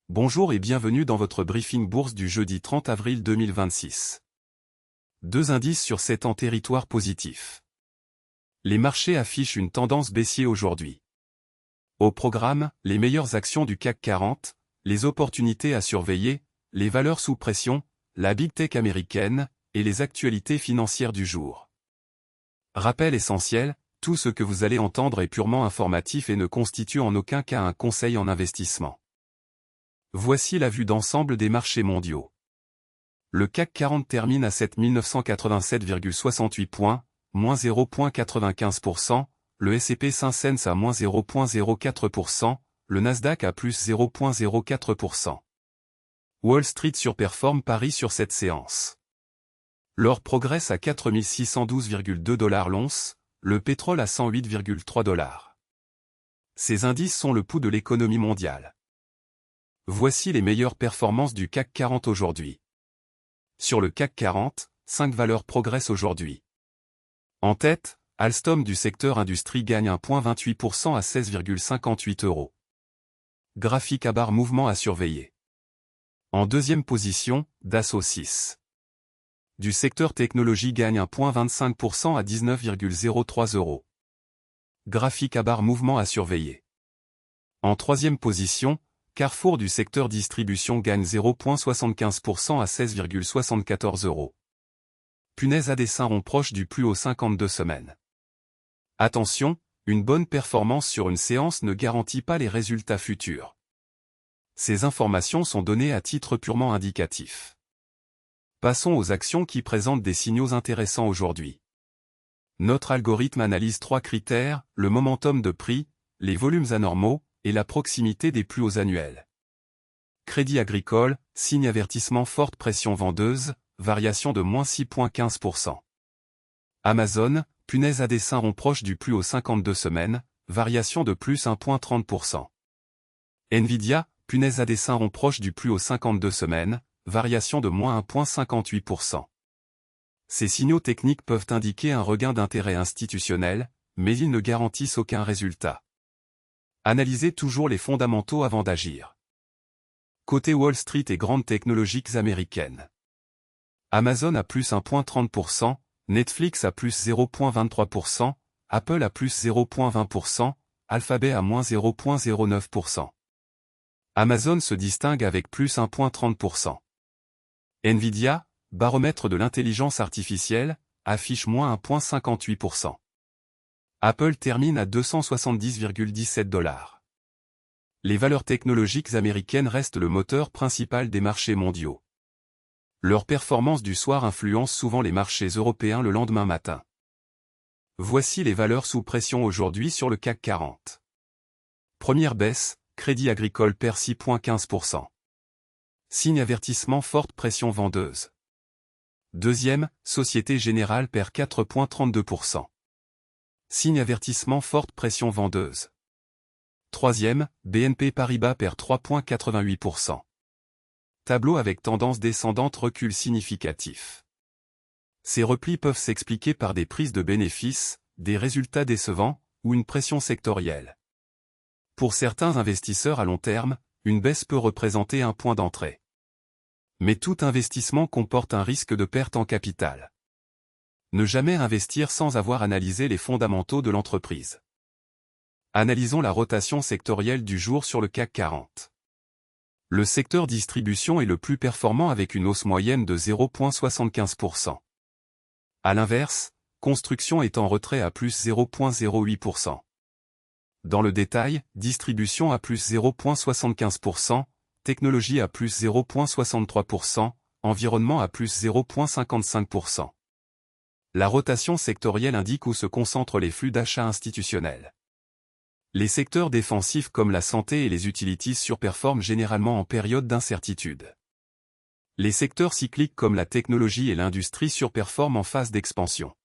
Bonjour et bienvenue dans votre briefing bourse du jeudi 30 avril 2026. Deux indices sur 7 en territoire positif. Les marchés affichent une tendance baissière aujourd'hui. Au programme, les meilleures actions du CAC 40, les opportunités à surveiller, les valeurs sous pression, la big tech américaine, et les actualités financières du jour. Rappel essentiel, tout ce que vous allez entendre est purement informatif et ne constitue en aucun cas un conseil en investissement. Voici la vue d'ensemble des marchés mondiaux. Le CAC 40 termine à 7987,68 points, moins 0,95%, le S&P 500 à moins 0,04%, le Nasdaq à plus 0,04%. Wall Street surperforme Paris sur cette séance. L'or progresse à 4612,2 $ l'once, le pétrole à 108,3 $. Ces indices sont le pouls de l'économie mondiale. Voici les meilleures performances du CAC 40 aujourd'hui. Sur le CAC 40, 5 valeurs progressent aujourd'hui. En tête, Alstom du secteur industrie gagne 1,28% à 16,58 €. Graphique à barre mouvement à surveiller. En deuxième position, Dassault 6. Du secteur technologie gagne 1,25% à 19,03 €. Graphique à barre mouvement à surveiller. En troisième position, Carrefour du secteur distribution gagne 0,75% à 16,74 €. Punaise à dessin rond proche du plus haut 52 semaines. Attention, une bonne performance sur une séance ne garantit pas les résultats futurs. Ces informations sont données à titre purement indicatif. Passons aux actions qui présentent des signaux intéressants aujourd'hui. Notre algorithme analyse 3 critères, le momentum de prix, les volumes anormaux, et la proximité des plus hauts annuels. Crédit Agricole, signe avertissement forte pression vendeuse, variation de moins 6,15%. Amazon, punaise à dessin rond proche du plus haut 52 semaines, variation de plus 1,30%. Nvidia, punaise à dessin rond proche du plus haut 52 semaines, variation de moins 1,58%. Ces signaux techniques peuvent indiquer un regain d'intérêt institutionnel, mais ils ne garantissent aucun résultat. Analysez toujours les fondamentaux avant d'agir. Côté Wall Street et grandes technologiques américaines. Amazon à plus 1,30%, Netflix à plus 0,23%, Apple à plus 0,20%, Alphabet à moins 0,09%. Amazon se distingue avec plus 1,30%. Nvidia, baromètre de l'intelligence artificielle, affiche moins 1,58%. Apple termine à 270,17 $. Les valeurs technologiques américaines restent le moteur principal des marchés mondiaux. Leur performance du soir influence souvent les marchés européens le lendemain matin. Voici les valeurs sous pression aujourd'hui sur le CAC 40. Première baisse, Crédit Agricole perd 6,15%. Signe avertissement forte pression vendeuse. Deuxième, Société Générale perd 4,32%. Signe avertissement forte pression vendeuse. Troisième, BNP Paribas perd 3,88%. Tableau avec tendance descendante recul significatif. Ces replis peuvent s'expliquer par des prises de bénéfices, des résultats décevants, ou une pression sectorielle. Pour certains investisseurs à long terme, une baisse peut représenter un point d'entrée. Mais tout investissement comporte un risque de perte en capital. Ne jamais investir sans avoir analysé les fondamentaux de l'entreprise. Analysons la rotation sectorielle du jour sur le CAC 40. Le secteur distribution est le plus performant avec une hausse moyenne de 0,75%. À l'inverse, construction est en retrait à plus 0,08%. Dans le détail, distribution à plus 0,75%, technologie à plus 0,63%, environnement à plus 0,55%. La rotation sectorielle indique où se concentrent les flux d'achat institutionnels. Les secteurs défensifs comme la santé et les utilities surperforment généralement en période d'incertitude. Les secteurs cycliques comme la technologie et l'industrie surperforment en phase d'expansion.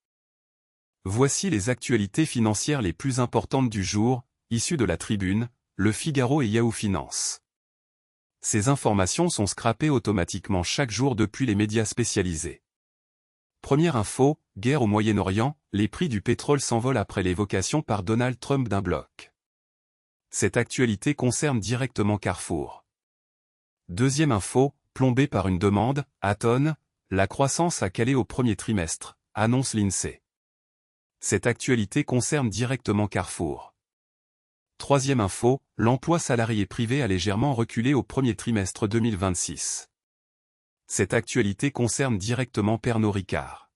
Voici les actualités financières les plus importantes du jour, issues de la Tribune, Le Figaro et Yahoo Finance. Ces informations sont scrapées automatiquement chaque jour depuis les médias spécialisés. Première info, guerre au Moyen-Orient, les prix du pétrole s'envolent après l'évocation par Donald Trump d'un bloc. Cette actualité concerne directement Carrefour. Deuxième info, plombée par une demande, Aton, la croissance a calé au premier trimestre, annonce l'INSEE. Cette actualité concerne directement Carrefour. Troisième info, l'emploi salarié privé a légèrement reculé au premier trimestre 2026. Cette actualité concerne directement Pernod Ricard.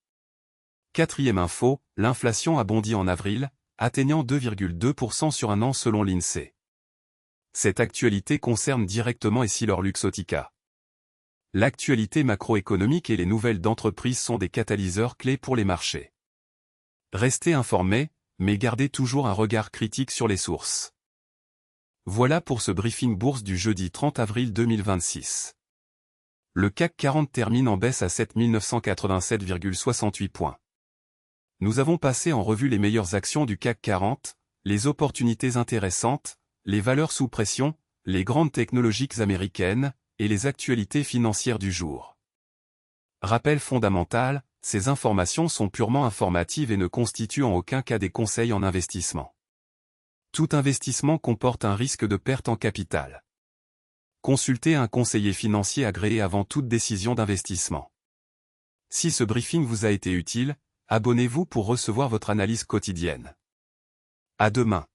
Quatrième info, l'inflation a bondi en avril, atteignant 2,2% sur un an selon l'INSEE. Cette actualité concerne directement EssilorLuxottica. L'actualité macroéconomique et les nouvelles d'entreprise sont des catalyseurs clés pour les marchés. Restez informés, mais gardez toujours un regard critique sur les sources. Voilà pour ce briefing bourse du jeudi 30 avril 2026. Le CAC 40 termine en baisse à 7 987,68 points. Nous avons passé en revue les meilleures actions du CAC 40, les opportunités intéressantes, les valeurs sous pression, les grandes technologiques américaines, et les actualités financières du jour. Rappel fondamental, ces informations sont purement informatives et ne constituent en aucun cas des conseils en investissement. Tout investissement comporte un risque de perte en capital. Consultez un conseiller financier agréé avant toute décision d'investissement. Si ce briefing vous a été utile, abonnez-vous pour recevoir votre analyse quotidienne. À demain.